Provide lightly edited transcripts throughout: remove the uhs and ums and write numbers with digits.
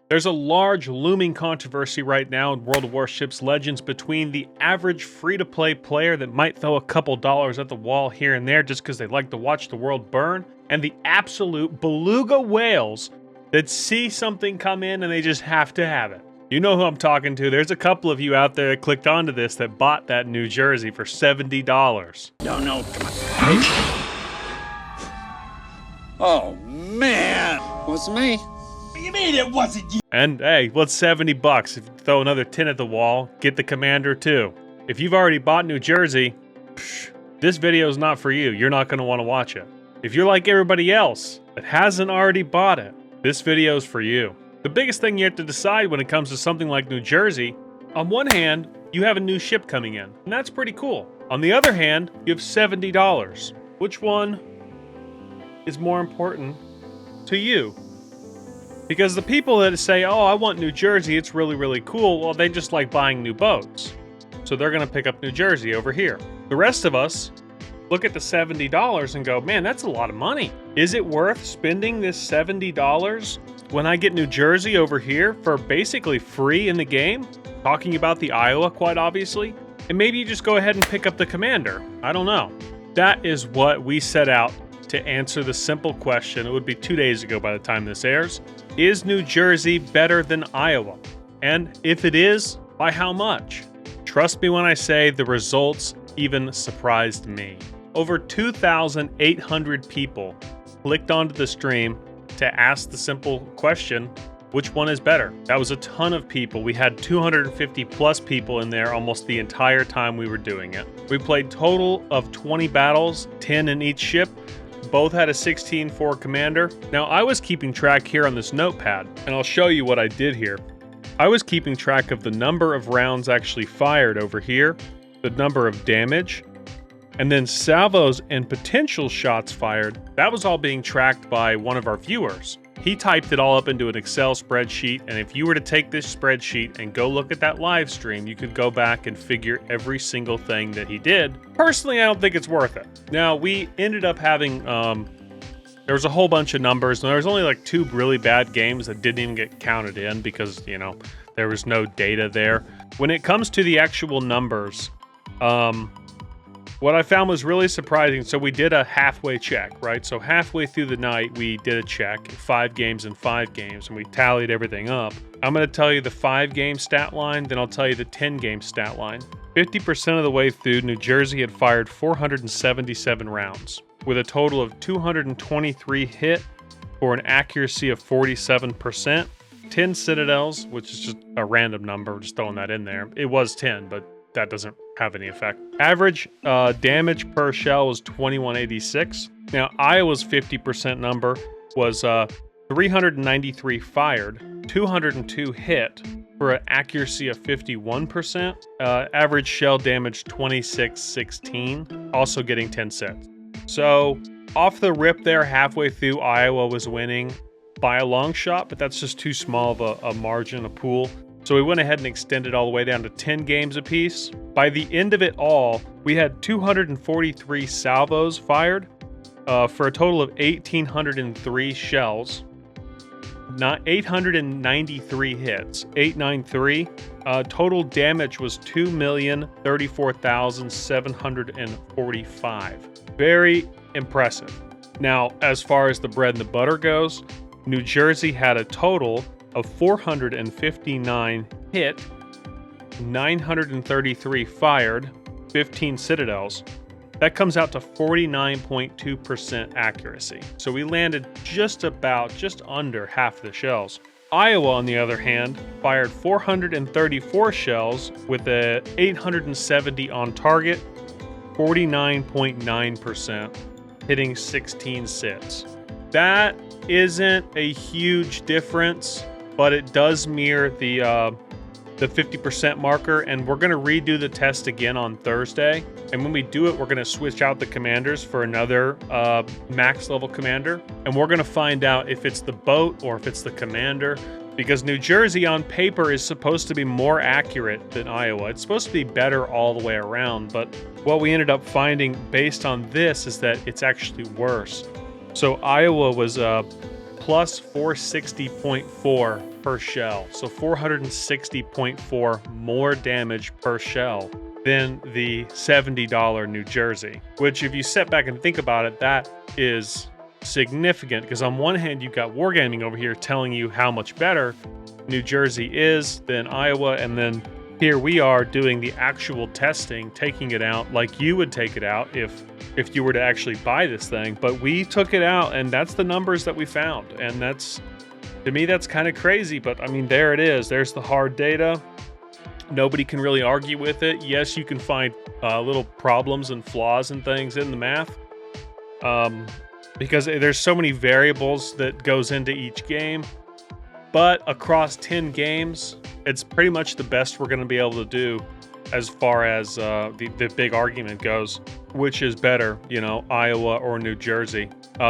There's a large looming controversy right now in World of Warships Legends between the average free-to-play player that might throw a couple dollars at the wall here and there just because they like to watch the world burn, and the absolute beluga whales that see something come in and they just have to have it. You know who I'm talking to. There's a couple of you out there that clicked onto this that bought that New Jersey for $70. No, come on. Oh, man. Wasn't me. What do you mean it wasn't you? And hey, what's 70 bucks? If you throw another 10 at the wall, get the Commander too. If you've already bought New Jersey, this video is not for you. You're not going to want to watch it. If you're like everybody else that hasn't already bought it, this video is for you. The biggest thing you have to decide when it comes to something like New Jersey, on one hand, you have a new ship coming in, and that's pretty cool. On the other hand, you have $70. Which one is more important to you? Because the people that say, oh, I want New Jersey, it's really, really cool, well, they just like buying new boats. So they're going to pick up New Jersey over here. The rest of us look at the $70 and go, man, that's a lot of money. Is it worth spending this $70 when I get New Jersey over here for basically free in the game? Talking about the Iowa, quite obviously. And maybe you just go ahead and pick up the Commander. I don't know. That is what we set out to answer the simple question. It would be 2 days ago by the time this airs. Is New Jersey better than Iowa? And if it is, by how much? Trust me when I say the results even surprised me. Over 2,800 people clicked onto the stream to ask the simple question, which one is better? That was a ton of people. We had 250 plus people in there almost the entire time we were doing it. We played total of 20 battles, 10 in each ship. Both had a 16-4 commander. Now, I was keeping track here on this notepad, and I'll show you what I did here. I was keeping track of the number of rounds actually fired over here, the number of damage, and then salvos and potential shots fired. That was all being tracked by one of our viewers. He typed it all up into an Excel spreadsheet, and if you were to take this spreadsheet and go look at that live stream, you could go back and figure every single thing that he did. Personally, I don't think it's worth it. Now, we ended up having, there was a whole bunch of numbers, and there was only like 2 really bad games that didn't even get counted in because, you know, there was no data there. When it comes to the actual numbers, what I found was really surprising. So we did a halfway check, right? So halfway through the night, we did a check, 5 games and 5 games, and we tallied everything up. I'm going to tell you the 5-game stat line, then I'll tell you the 10-game stat line. 50% of the way through, New Jersey had fired 477 rounds, with a total of 223 hit for an accuracy of 47%. 10 citadels, which is just a random number, just throwing that in there. It was 10, but that doesn't have any effect. Average damage per shell was 2186. Now, Iowa's 50% number was 393 fired, 202 hit for an accuracy of 51%. Average shell damage 2616, also getting 10 cents. So off the rip there, halfway through, Iowa was winning by a long shot, but that's just too small of a margin, a pool. So we went ahead and extended all the way down to 10 games apiece. By the end of it all, we had 243 salvos fired for a total of 1,803 shells, not 893 hits, 893. Total damage was 2,034,745. Very impressive. Now, as far as the bread and the butter goes, New Jersey had a total of 459 hit, 933 fired, 15 citadels. That comes out to 49.2% accuracy. So we landed just under half the shells. Iowa, on the other hand, fired 434 shells with a 870 on target, 49.9%, hitting 16 sits. That isn't a huge difference, but it does mirror the 50% marker, and we're going to redo the test again on Thursday. And when we do it, we're going to switch out the commanders for another max level commander, and we're going to find out if it's the boat or if it's the commander, because New Jersey on paper is supposed to be more accurate than Iowa. It's supposed to be better all the way around, but what we ended up finding based on this is that it's actually worse. So Iowa was plus 460.4 per shell. So 460.4 more damage per shell than the $70 New Jersey, which if you sit back and think about it, that is significant, because on one hand you've got Wargaming over here telling you how much better New Jersey is than Iowa, and then here we are doing the actual testing, taking it out like you would take it out if you were to actually buy this thing. But we took it out, and that's the numbers that we found, and that's, to me, that's kind of crazy. But I mean, there it is. There's the hard data. Nobody can really argue with it. Yes, you can find little problems and flaws and things in the math, because there's so many variables that goes into each game. But across 10 games, it's pretty much the best we're going to be able to do as far as the big argument goes, which is better, you know, Iowa or New Jersey.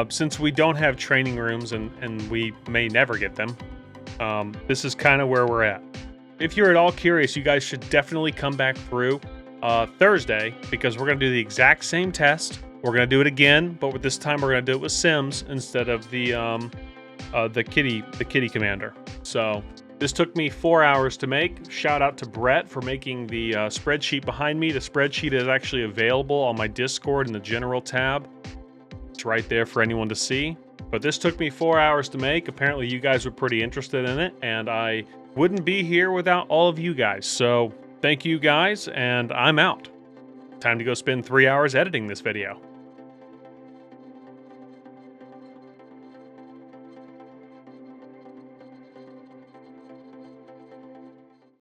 Since we don't have training rooms and we may never get them, this is kind of where we're at. If you're at all curious, you guys should definitely come back through Thursday, because we're going to do the exact same test. We're going to do it again, but this time we're going to do it with Sims instead of the kitty commander. So this took me 4 hours to make. Shout out to Brett for making the spreadsheet behind me. The spreadsheet is actually available on my Discord in the general tab. It's right there for anyone to see. But this took me 4 hours to make. Apparently you guys were pretty interested in it, and I wouldn't be here without all of you guys. So thank you guys, and I'm out. Time to go spend 3 hours editing this video.